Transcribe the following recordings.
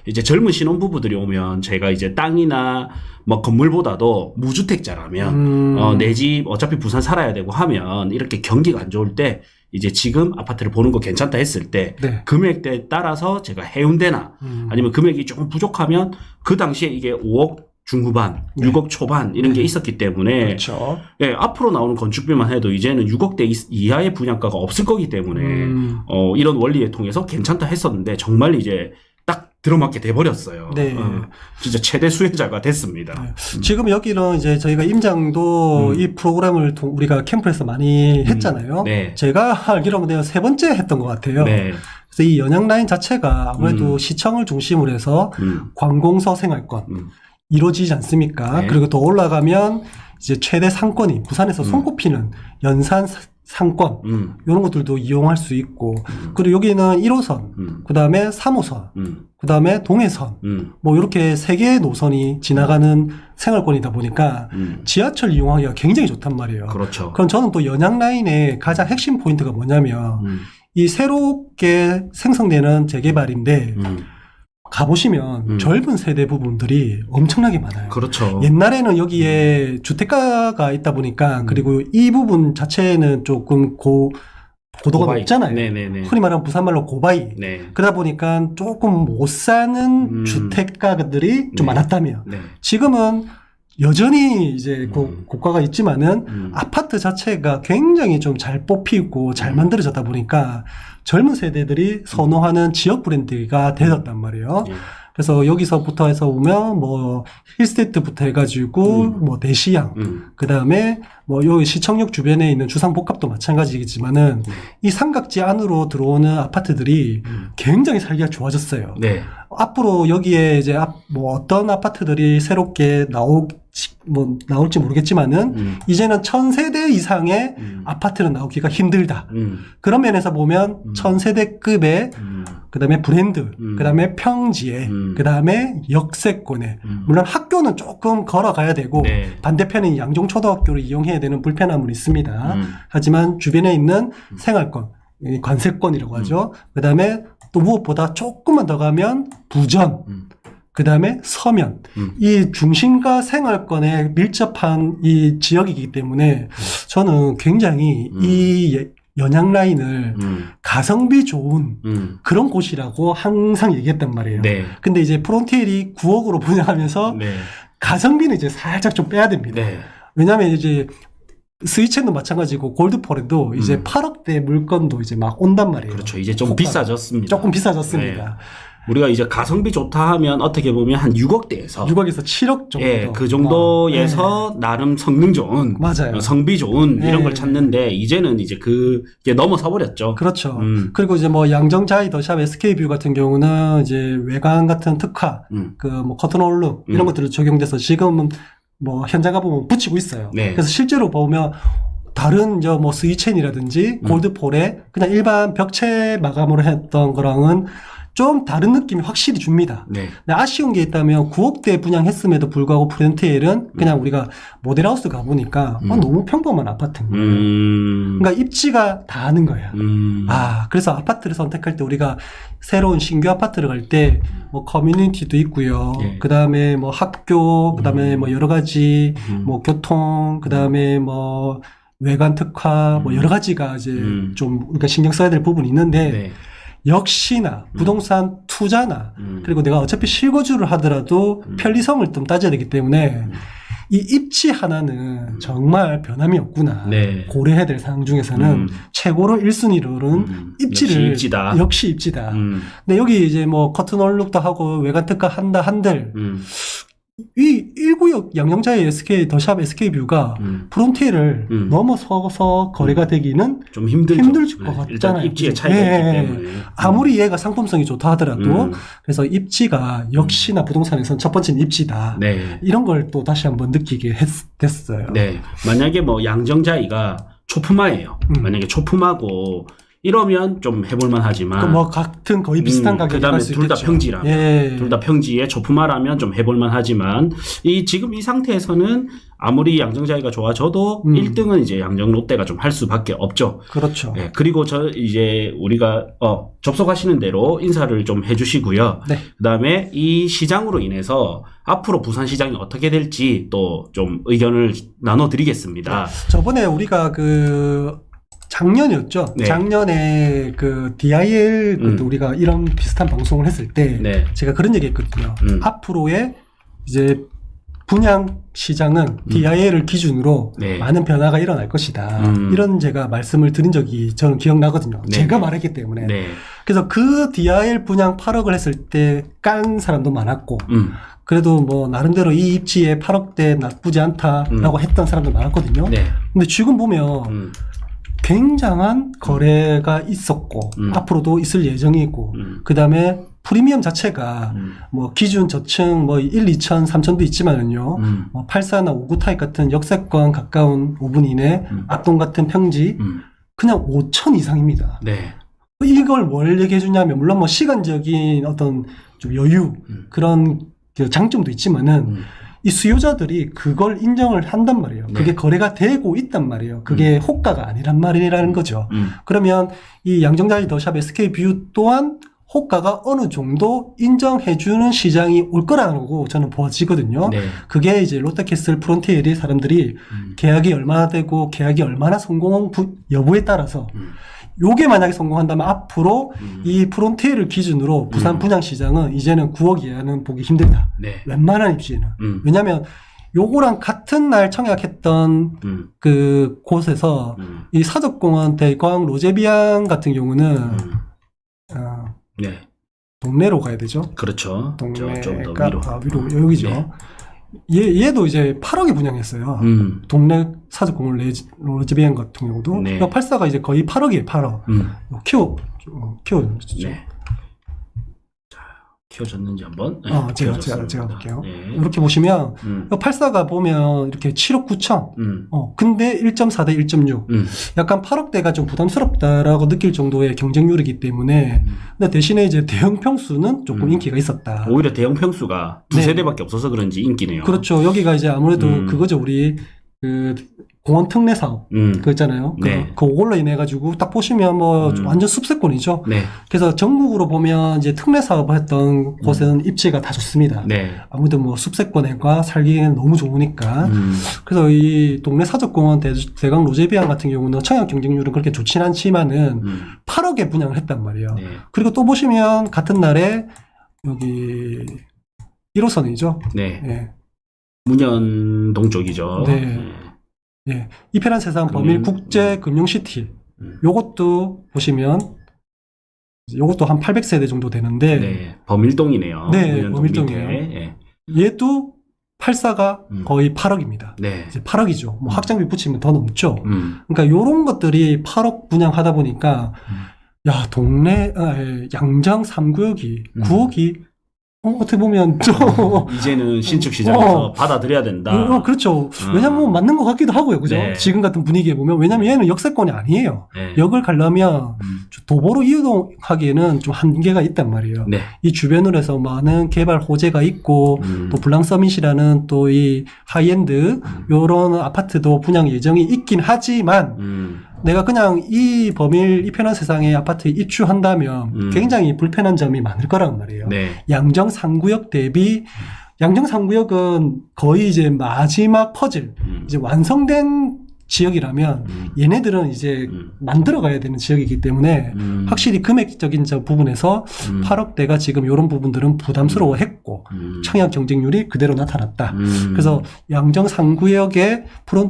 이제 젊은 신혼부부들이 오면 제가 이제 땅이나 뭐 건물보다도 무주택자라면 내 집 어차피 부산 살아야 되고 하면 이렇게 경기가 안 좋을 때 이제 지금 아파트를 보는 거 괜찮다 했을 때 네. 금액대에 따라서 제가 해운대나 아니면 금액이 조금 부족하면 그 당시에 이게 5억 중후반, 네. 6억 초반 이런 게 있었기 때문에 그렇죠. 예, 앞으로 나오는 건축비만 해도 이제는 6억대 이하의 분양가가 없을 거기 때문에 이런 원리에 통해서 괜찮다 했었는데 정말 이제 딱 들어맞게 돼버렸어요. 네. 진짜 최대 수혜자가 됐습니다. 네. 지금 여기는 이제 저희가 임장도 이 프로그램을 우리가 캠프에서 많이 했잖아요. 네. 제가 알기로는 내가 3번째 했던 것 같아요. 네. 그래서 이 연양 라인 자체가 아무래도 시청을 중심으로 해서 관공서 생활권 이루어지지 않습니까? 네. 그리고 더 올라가면 이제 최대 상권이 부산에서 손꼽히는 연산 상권 이런 것들도 이용할 수 있고 그리고 여기는 1호선, 그 다음에 3호선, 그 다음에 동해선 뭐 이렇게 3개의 노선이 지나가는 생활권이다 보니까 지하철 이용하기가 굉장히 좋단 말이에요. 그렇죠. 그럼 저는 또 연양 라인의 가장 핵심 포인트가 뭐냐면 이 새롭게 생성되는 재개발인데 가보시면 젊은 세대 부분들이 엄청나게 많아요. 그렇죠. 옛날에는 여기에 주택가가 있다 보니까 그리고 이 부분 자체는 조금 고도가 고바이. 높잖아요. 네네네. 흔히 말하는 부산말로 고바이. 네. 그러다 보니까 조금 못 사는 주택가들이 좀 많았다며. 네. 지금은 여전히 이제 고가가 있지만은 아파트 자체가 굉장히 좀 잘 뽑히고 잘 만들어졌다 보니까 젊은 세대들이 선호하는 지역 브랜드가 되었단 말이에요. 그래서 여기서부터 해서 보면 뭐 힐스테이트부터 해가지고 뭐 대시양, 그 다음에 뭐 여기 시청역 주변에 있는 주상복합도 마찬가지겠지만은 이 삼각지 안으로 들어오는 아파트들이 굉장히 살기가 좋아졌어요. 네. 앞으로 여기에 이제 뭐 어떤 아파트들이 새롭게 나올지 모르겠지만은 이제는 1000세대 이상의 아파트는 나오기가 힘들다. 그런 면에서 보면 1000세대급의 그다음에 브랜드, 그다음에 평지에, 그다음에 역세권에 물론 학교는 조금 걸어가야 되고 네. 반대편인 양종초등학교를 이용해야 되는 불편함은 있습니다. 하지만 주변에 있는 생활권, 관세권이라고 하죠. 그다음에 또 무엇보다 조금만 더 가면 부전, 그 다음에 서면, 이 중심가 생활권에 밀접한 이 지역이기 때문에 저는 굉장히 이 연양 라인을 가성비 좋은 그런 곳이라고 항상 얘기했단 말이에요. 네. 근데 이제 프론티엘이 9억으로 분양하면서 네. 가성비는 이제 살짝 좀 빼야 됩니다. 네. 왜냐하면 이제 스위첸도 마찬가지고 골드포레도 이제 8억대 물건도 이제 막 온단 말이에요. 그렇죠. 이제 좀 비싸졌습니다. 조금 비싸졌습니다. 네. 우리가 이제 가성비 좋다 하면 어떻게 보면 한 6억대에서 6억에서 7억 정도. 예, 그 정도에서 나름 성능 좋은, 맞아요. 성비 좋은 이런 네. 걸 찾는데 이제는 이제 그게 넘어서 버렸죠. 그렇죠. 그리고 이제 뭐 양정자이 더샵 SK뷰 같은 경우는 이제 외관 같은 특화, 그 뭐 커튼 올룩 이런 것들을 적용돼서 지금은 뭐 현장 가보면 붙이고 있어요. 네. 그래서 실제로 보면 다른 저 뭐 스위첸이라든지 골드폴에 그냥 일반 벽체 마감으로 했던 거랑은 좀 다른 느낌이 확실히 줍니다. 네. 근데 아쉬운 게 있다면 9억대 분양했음에도 불구하고 프렌트엘은 그냥 우리가 모델하우스 가보니까 너무 평범한 아파트인 거예요. 그러니까 입지가 다 아는 거야. 그래서 아파트를 선택할 때 우리가 새로운 신규 아파트를 갈 때 뭐 커뮤니티도 있고요. 예. 그 다음에 뭐 학교, 그 다음에 뭐 여러 가지 뭐 교통, 그 다음에 뭐 외관 특화, 뭐 여러 가지가 이제 좀 우리가 신경 써야 될 부분이 있는데 네. 역시나 부동산 투자나 그리고 내가 어차피 실거주를 하더라도 편리성을 좀 따져야 되기 때문에 이 입지 하나는 정말 변함이 없구나. 네. 고려해야 될 사항 중에서는 최고로 1순위로는 입지를 역시 입지다. 역시 입지다. 근데 여기 이제 뭐 커튼 올룩도 하고 외관 특화 한다 한들 이 1구역 양영자의 SK 더샵 SK뷰가 프론티엘을 넘어서서 거래가 되기는 좀 힘들 것 같잖아요. 일단 입지의 차이가 있기 때문에 아무리 얘가 상품성이 좋다 하더라도 그래서 입지가 역시나 부동산에선 첫 번째는 입지다. 네. 이런 걸 또 다시 한번 느끼게 됐어요. 네. 만약에 뭐 양정자이가 초품화예요. 만약에 초품하고 이러면 좀 해볼만 하지만. 뭐 같은 거의 비슷한 가격이 그다음에 갈 수 둘 다 있겠죠. 평지라면. 예. 둘 다 평지에 저품화라면 좀 해볼만 하지만, 지금 이 상태에서는 아무리 양정자이가 좋아져도 1등은 이제 양정 롯데가 좀 할 수밖에 없죠. 그렇죠. 예, 그리고 이제 우리가, 접속하시는 대로 인사를 좀 해주시고요. 네. 그 다음에 이 시장으로 인해서 앞으로 부산 시장이 어떻게 될지 또 좀 의견을 나눠드리겠습니다. 저번에 우리가 작년이었죠. 네. 작년에 DIL 우리가 이런 비슷한 방송을 했을 때 네. 제가 그런 얘기 했거든요. 앞으로의 이제 분양 시장은 DIL을 기준으로 네. 많은 변화가 일어날 것이다. 이런 제가 말씀을 드린 적이 저는 기억나거든요. 네. 제가 말했기 때문에. 네. 그래서 그 DIL 분양 8억을 했을 때 깐 사람도 많았고 그래도 뭐 나름대로 이 입지에 8억대 나쁘지 않다라고 했던 사람도 많았거든요. 네. 근데 지금 보면 굉장한 거래가 있었고 앞으로도 있을 예정이고 그다음에 프리미엄 자체가 뭐 기준 저층 뭐 1, 2천, 3천도 있지만은요. 뭐 84나 59 타입 같은 역세권 가까운 5분 이내 압동 같은 평지 그냥 5천 이상입니다. 네. 이걸 뭘 얘기해 주냐면 물론 뭐 시간적인 어떤 좀 여유 그런 장점도 있지만은 이 수요자들이 그걸 인정을 한단 말이에요. 그게 거래가 되고 있단 말이에요. 그게 호가가 아니란 말이라는 거죠. 그러면 이 양정자이 더샵 SK뷰 또한 호가가 어느 정도 인정해주는 시장이 올 거라는 거 저는 보여지거든요. 네. 그게 이제 롯데캐슬 프론티엘이 사람들이 계약이 얼마나 되고 계약이 얼마나 성공한 여부에 따라서 요게 만약에 성공한다면 앞으로 이 프론티엘을 기준으로 부산 분양 시장은 이제는 9억 이하는 보기 힘들다. 네. 웬만한 입지는. 왜냐면 요거랑 같은 날 청약했던 그 곳에서 이 사적공원 대광 로제비앙 같은 경우는 네. 동네로 가야 되죠. 그렇죠. 동네가 좀 더 위로. 위로 여기죠. 네. 얘도 이제 8억에 분양했어요. 동네 사적공원 로제비앙 같은 경우도. 네. 84가 이제 거의 8억이에요, 8억. 키워주죠. 네. 자, 키워졌는지 한번. 네, 제가 키워졌습니다. 볼게요. 네. 이렇게 보시면, 84가 보면 이렇게 7억 9천. 근데 1.4 대 1.6. 약간 8억대가 좀 부담스럽다라고 느낄 정도의 경쟁률이기 때문에, 근데 대신에 이제 대형 평수는 조금 인기가 있었다. 오히려 대형 평수가 네. 두세 대밖에 없어서 그런지 인기네요. 그렇죠. 여기가 이제 아무래도 그거죠. 우리 공원 특례 사업 그거 있잖아요. 네. 그걸로 인해 가지고 딱 보시면 뭐 완전 숲세권이죠. 네. 그래서 전국으로 보면 이제 특례 사업을 했던 곳은 입지가 다 좋습니다. 네. 아무래도 뭐 숲세권과 살기에는 너무 좋으니까. 그래서 이 동네 사적공원 대강 로제비앙 같은 경우는 청약 경쟁률은 그렇게 좋진 않지만은 8억에 분양을 했단 말이에요. 네. 그리고 또 보시면 같은 날에 여기 1호선이죠. 네. 예. 문현동 쪽이죠. 네. 예. 이편한 세상 범일 국제 금융시티. 요것도 보시면 요것도 한 800세대 정도 되는데 네. 범일동이네요. 네, 문현동 범일동이에요. 밑에. 예. 얘도 84가 거의 8억입니다. 네. 이제 8억이죠. 뭐 확장비 붙이면 더 넘죠. 음. 그러니까 요런 것들이 8억 분양하다 보니까 야, 동네 양정 3구역이 9억이 어떻게 보면 좀 이제는 신축 시장에서 받아들여야 된다. 그렇죠. 왜냐면 맞는 것 같기도 하고요. 그죠? 네. 지금 같은 분위기에 보면. 왜냐면 얘는 역세권이 아니에요. 네. 역을 가려면 도보로 이동하기에는 좀 한계가 있단 말이에요. 네. 이 주변으로 해서 많은 개발 호재가 있고 또 블랑서밋이라는 또 이 하이엔드 요런 아파트도 분양 예정이 있긴 하지만 내가 그냥 이 범일 이 편한 세상에 아파트에 입주한다면 굉장히 불편한 점이 많을 거란 말이에요. 네. 양정 3구역 대비 양정 3구역은 거의 이제 마지막 퍼즐 이제 완성된 지역이라면 얘네들은 이제 만들어 가야 되는 지역이기 때문에 확실히 금액적인 저 부분에서 8억대가 지금 이런 부분들은 부담스러워했고 청약 경쟁률이 그대로 나타났다. 그래서 양정 3구역의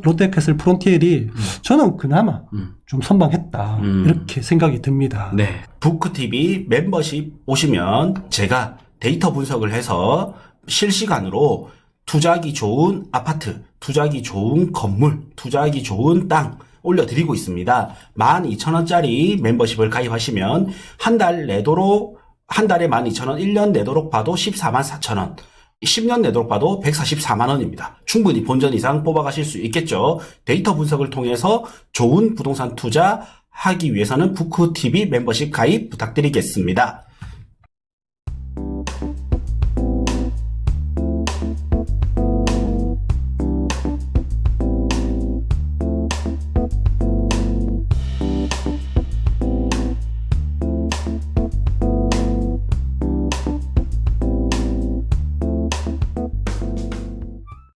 롯데캐슬 프론티엘이 저는 그나마 좀 선방했다. 이렇게 생각이 듭니다. 네. 부크TV 멤버십 오시면 제가 데이터 분석을 해서 실시간으로 투자하기 좋은 아파트, 투자하기 좋은 건물, 투자하기 좋은 땅 올려드리고 있습니다. 12,000원짜리 멤버십을 가입하시면 한 달 내도록, 한 달에 12,000원, 1년 내도록 봐도 144,000원. 10년 내도록 봐도 144만원입니다. 충분히 본전 이상 뽑아가실 수 있겠죠. 데이터 분석을 통해서 좋은 부동산 투자 하기 위해서는 부크TV 멤버십 가입 부탁드리겠습니다.